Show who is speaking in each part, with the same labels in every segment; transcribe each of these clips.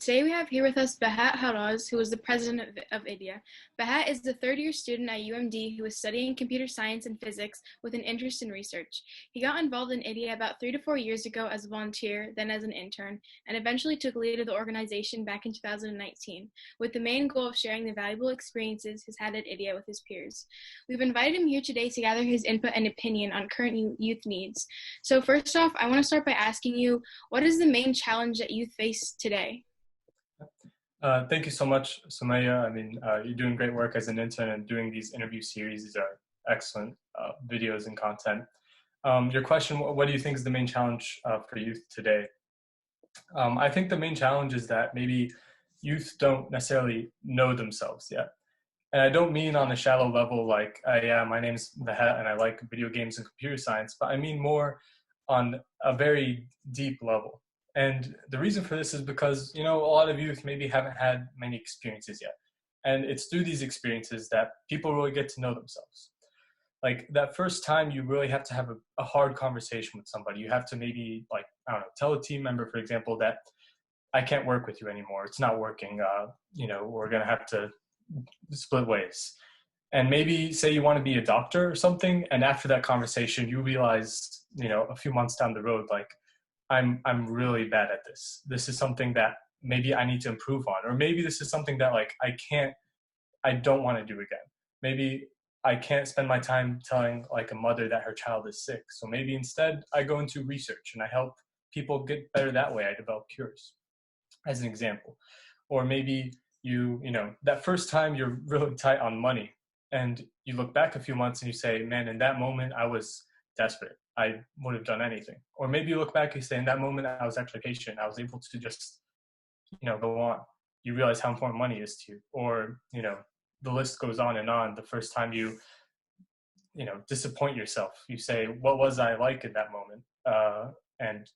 Speaker 1: Today we have here with us Bahaa Harraz, who is the president of ILIA. Bahaa is the third-year student at UMD who is studying computer science and physics with an interest in research. He got involved in ILIA about 3 to 4 years ago as a volunteer, then as an intern, and eventually took lead of the organization back in 2019, with the main goal of sharing the valuable experiences he's had at ILIA with his peers. We've invited him here today to gather his input and opinion on current youth needs. So first off, I want to start by asking you, what is the main challenge that youth face today?
Speaker 2: Thank you so much, Sumaya. You're doing great work as an intern, and doing these interview series. These are excellent videos and content. Your question, what do you think is the main challenge for youth today? I think the main challenge is that maybe youth don't necessarily know themselves yet. And I don't mean on a shallow level like, yeah, my name's Bahaa and I like video games and computer science, but I mean more on a very deep level. And the reason for this is because, a lot of youth maybe haven't had many experiences yet. And it's through these experiences that people really get to know themselves. Like that first time you really have to have a hard conversation with somebody. You have to maybe tell a team member, for example, that I can't work with you anymore. It's not working. We're going to have to split ways. And maybe say you want to be a doctor or something. And after that conversation, you realize, a few months down the road, like, I'm really bad at this. This is something that maybe I need to improve on, or maybe this is something that I don't want to do again. Maybe I can't spend my time telling like a mother that her child is sick. So maybe instead I go into research and I help people get better that way. I develop cures, as an example. Or maybe that first time you're really tight on money and you look back a few months and you say, man, in that moment I was desperate. I would have done anything. Or maybe you look back and say, in that moment, I was actually patient. I was able to just, go on. You realize how important money is to you. Or, the list goes on and on. The first time you disappoint yourself, you say, what was I like in that moment? And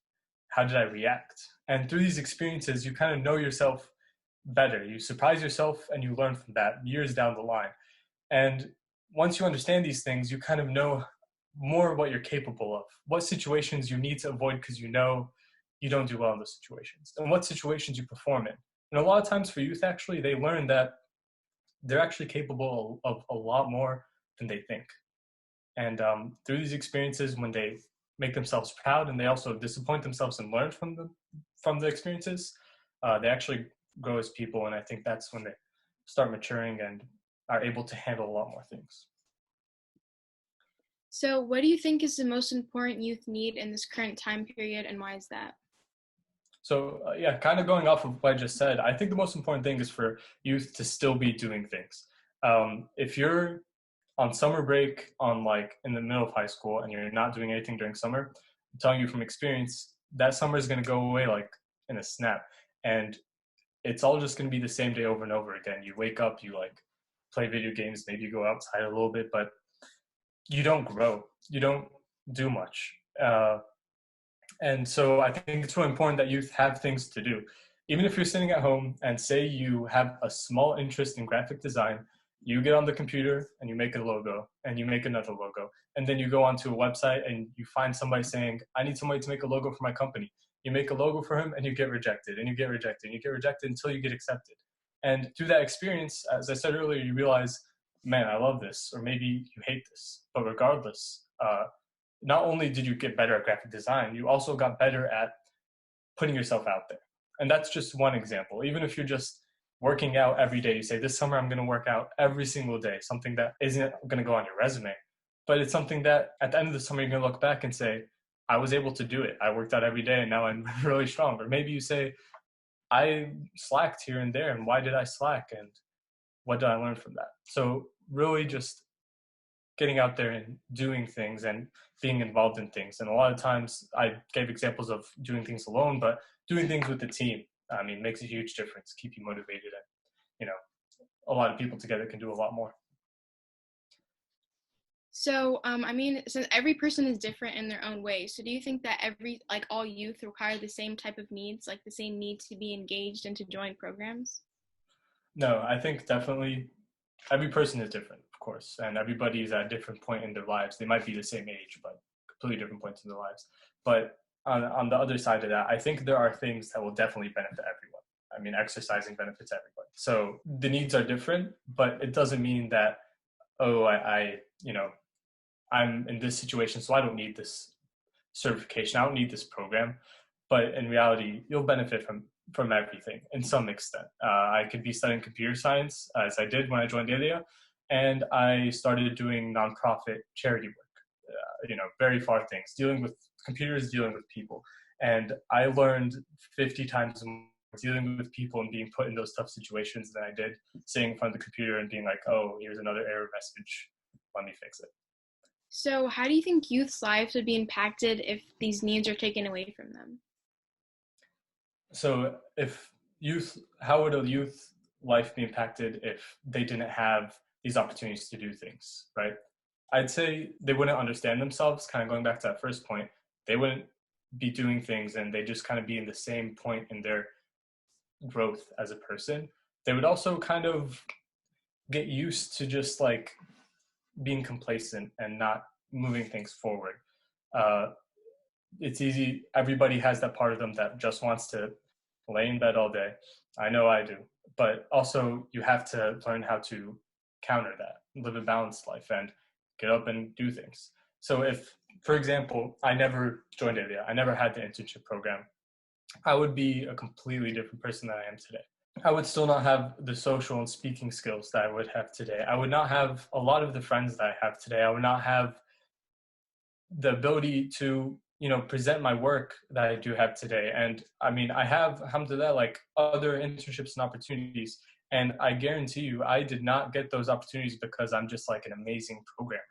Speaker 2: how did I react? And through these experiences, you kind of know yourself better. You surprise yourself and you learn from that years down the line. And once you understand these things, you kind of know more what you're capable of, what situations you need to avoid because you don't do well in those situations, and what situations you perform in. And a lot of times for youth, actually, they learn that they're actually capable of a lot more than they think. And through these experiences, when they make themselves proud and they also disappoint themselves and learn from the experiences, they actually grow as people. And I think that's when they start maturing and are able to handle a lot more things.
Speaker 1: So what do you think is the most important youth need in this current time period, and why is that?
Speaker 2: So kind of going off of what I just said, I think the most important thing is for youth to still be doing things. If you're on summer break in the middle of high school and you're not doing anything during summer, I'm telling you from experience, that summer is going to go away like in a snap. And it's all just going to be the same day over and over again. You wake up, you play video games, maybe you go outside a little bit, but you don't grow, you don't do much. And so I think it's really important that youth have things to do. Even if you're sitting at home and say you have a small interest in graphic design, you get on the computer and you make a logo and you make another logo. And then you go onto a website and you find somebody saying, I need somebody to make a logo for my company. You make a logo for him and you get rejected and you get rejected and you get rejected until you get accepted. And through that experience, as I said earlier, you realize, man, I love this, or maybe you hate this. But regardless, not only did you get better at graphic design, you also got better at putting yourself out there. And that's just one example. Even if you're just working out every day, you say, this summer I'm going to work out every single day, something that isn't going to go on your resume, but it's something that at the end of the summer you're going to look back and say, I was able to do it. I worked out every day and now I'm really strong. Or maybe you say, I slacked here and there, and why did I slack? And what did I learn from that? So really just getting out there and doing things and being involved in things. And a lot of times I gave examples of doing things alone, but doing things with the team, makes a huge difference, keep you motivated. And, a lot of people together can do a lot more.
Speaker 1: So, since every person is different in their own way, so do you think that all youth require the same type of needs, like the same need to be engaged and to join programs?
Speaker 2: No, I think definitely every person is different, of course, and everybody is at a different point in their lives. They might be the same age, but completely different points in their lives. But on the other side of that, I think there are things that will definitely benefit everyone. I mean, exercising benefits everybody. So the needs are different, but it doesn't mean that, oh, I'm in this situation, so I don't need this certification. I don't need this program. But in reality, you'll benefit from everything in some extent. I could be studying computer science, as I did when I joined ILIA, and I started doing nonprofit charity work. Very far things, dealing with computers, dealing with people. And I learned 50 times more dealing with people and being put in those tough situations than I did sitting in front of the computer and being like, oh, here's another error message. Let me fix it.
Speaker 1: So, how do you think youth's lives would be impacted if these needs are taken away from them?
Speaker 2: So how would a youth life be impacted if they didn't have these opportunities to do things, right? I'd say they wouldn't understand themselves, kind of going back to that first point. They wouldn't be doing things and they just kind of be in the same point in their growth as a person. They would also kind of get used to just like being complacent and not moving things forward. Uh, it's easy. Everybody has that part of them that just wants to lay in bed all day. I know I do. But also, you have to learn how to counter that, live a balanced life, and get up and do things. So, if, for example, I never joined ILIA, I never had the internship program, I would be a completely different person than I am today. I would still not have the social and speaking skills that I would have today. I would not have a lot of the friends that I have today. I would not have the ability to present my work that I do have today. And I mean, I have, alhamdulillah, like other internships and opportunities, and I guarantee you I did not get those opportunities because I'm just like an amazing programmer.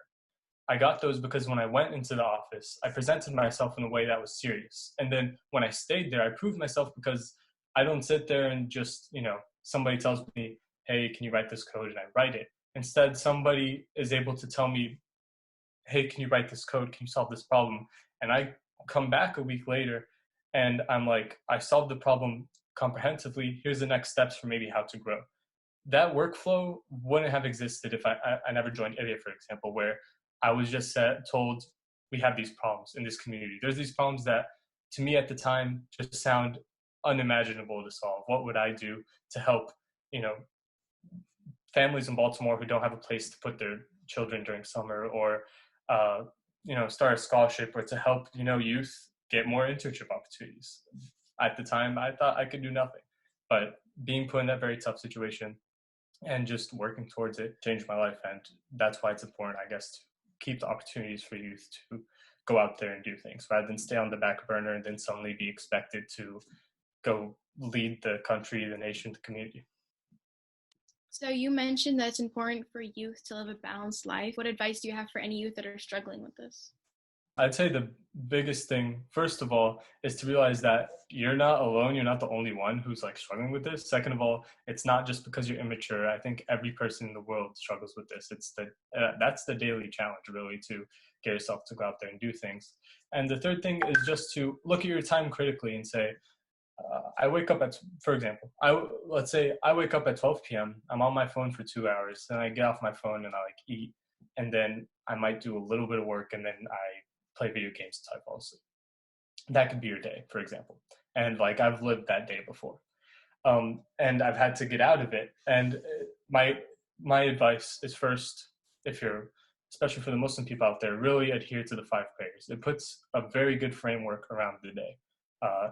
Speaker 2: I got those because when I went into the office, I presented myself in a way that was serious, and then when I stayed there, I proved myself because I don't sit there and just somebody tells me, hey, can you write this code, and I write it. Instead, somebody is able to tell me, hey, can you write this code? Can you solve this problem? And I come back a week later and I'm like, I solved the problem comprehensively. Here's the next steps for maybe how to grow. That workflow wouldn't have existed if I never joined ILIA, for example, where I was just told we have these problems in this community. There's these problems that to me at the time just sound unimaginable to solve. What would I do to help, families in Baltimore who don't have a place to put their children during summer, or start a scholarship, or to help youth get more internship opportunities. At the time, I thought I could do nothing, but being put in that very tough situation and just working towards it changed my life. And that's why it's important, I guess, to keep the opportunities for youth to go out there and do things rather than stay on the back burner and then suddenly be expected to go lead the country, the nation, the community.
Speaker 1: So, you mentioned that it's important for youth to live a balanced life. What advice do you have for any youth that are struggling with this?
Speaker 2: I'd say the biggest thing, first of all, is to realize that you're not alone. You're not the only one who's like struggling with this. Second of all, it's not just because you're immature. I think every person in the world struggles with this. That's the daily challenge, really, to get yourself to go out there and do things. And the third thing is just to look at your time critically and say, I wake up for example, let's say I wake up at 12 p.m. I'm on my phone for 2 hours, then I get off my phone and I like eat, and then I might do a little bit of work, and then I play video games until I fall asleep. That could be your day, for example. And like I've lived that day before, and I've had to get out of it. And my advice is first, if you're, especially for the Muslim people out there, really adhere to the 5 prayers. It puts a very good framework around the day.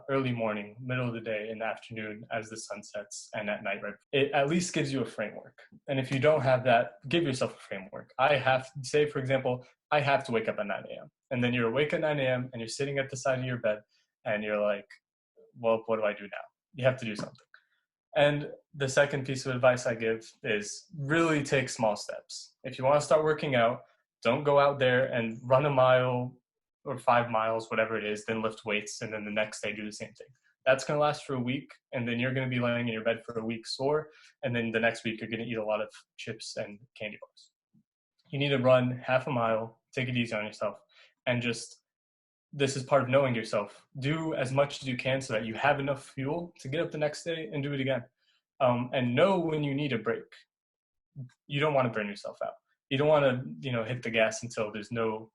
Speaker 2: Early morning, middle of the day, in the afternoon, as the sun sets, and at night, right? It at least gives you a framework. And if you don't have that, give yourself a framework. I have to say, for example, I have to wake up at 9 a.m. And then you're awake at 9 a.m. and you're sitting at the side of your bed and you're like, well, what do I do now? You have to do something. And the second piece of advice I give is really take small steps. If you want to start working out, don't go out there and run a mile or 5 miles, whatever it is, then lift weights, and then the next day do the same thing. That's going to last for a week, and then you're going to be laying in your bed for a week sore, and then the next week you're going to eat a lot of chips and candy bars. You need to run half a mile, take it easy on yourself, and just, this is part of knowing yourself. Do as much as you can so that you have enough fuel to get up the next day and do it again. And know when you need a break. You don't want to burn yourself out. You don't want to, hit the gas until there's no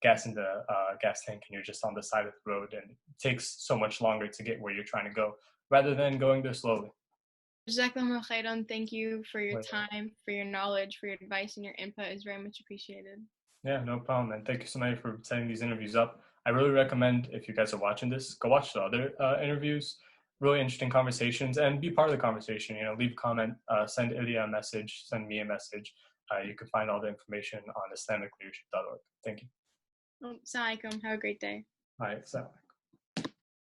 Speaker 2: gas in the gas tank and you're just on the side of the road and it takes so much longer to get where you're trying to go. rather than going there slowly.
Speaker 1: Jazakallah khairan. Thank you for your
Speaker 2: But,
Speaker 1: time, for your knowledge, for your advice, and your input is very much appreciated.
Speaker 2: yeah, no problem. And thank you so much for setting these interviews up. I really recommend, if you guys are watching this, go watch the other interviews. Really interesting conversations, and be part of the conversation. Leave a comment, send ILIA a message, send me a message. You can find all the information on islamicleadership.org. Thank you.
Speaker 1: Assalamu alaikum. Have a great day.
Speaker 2: All right, so.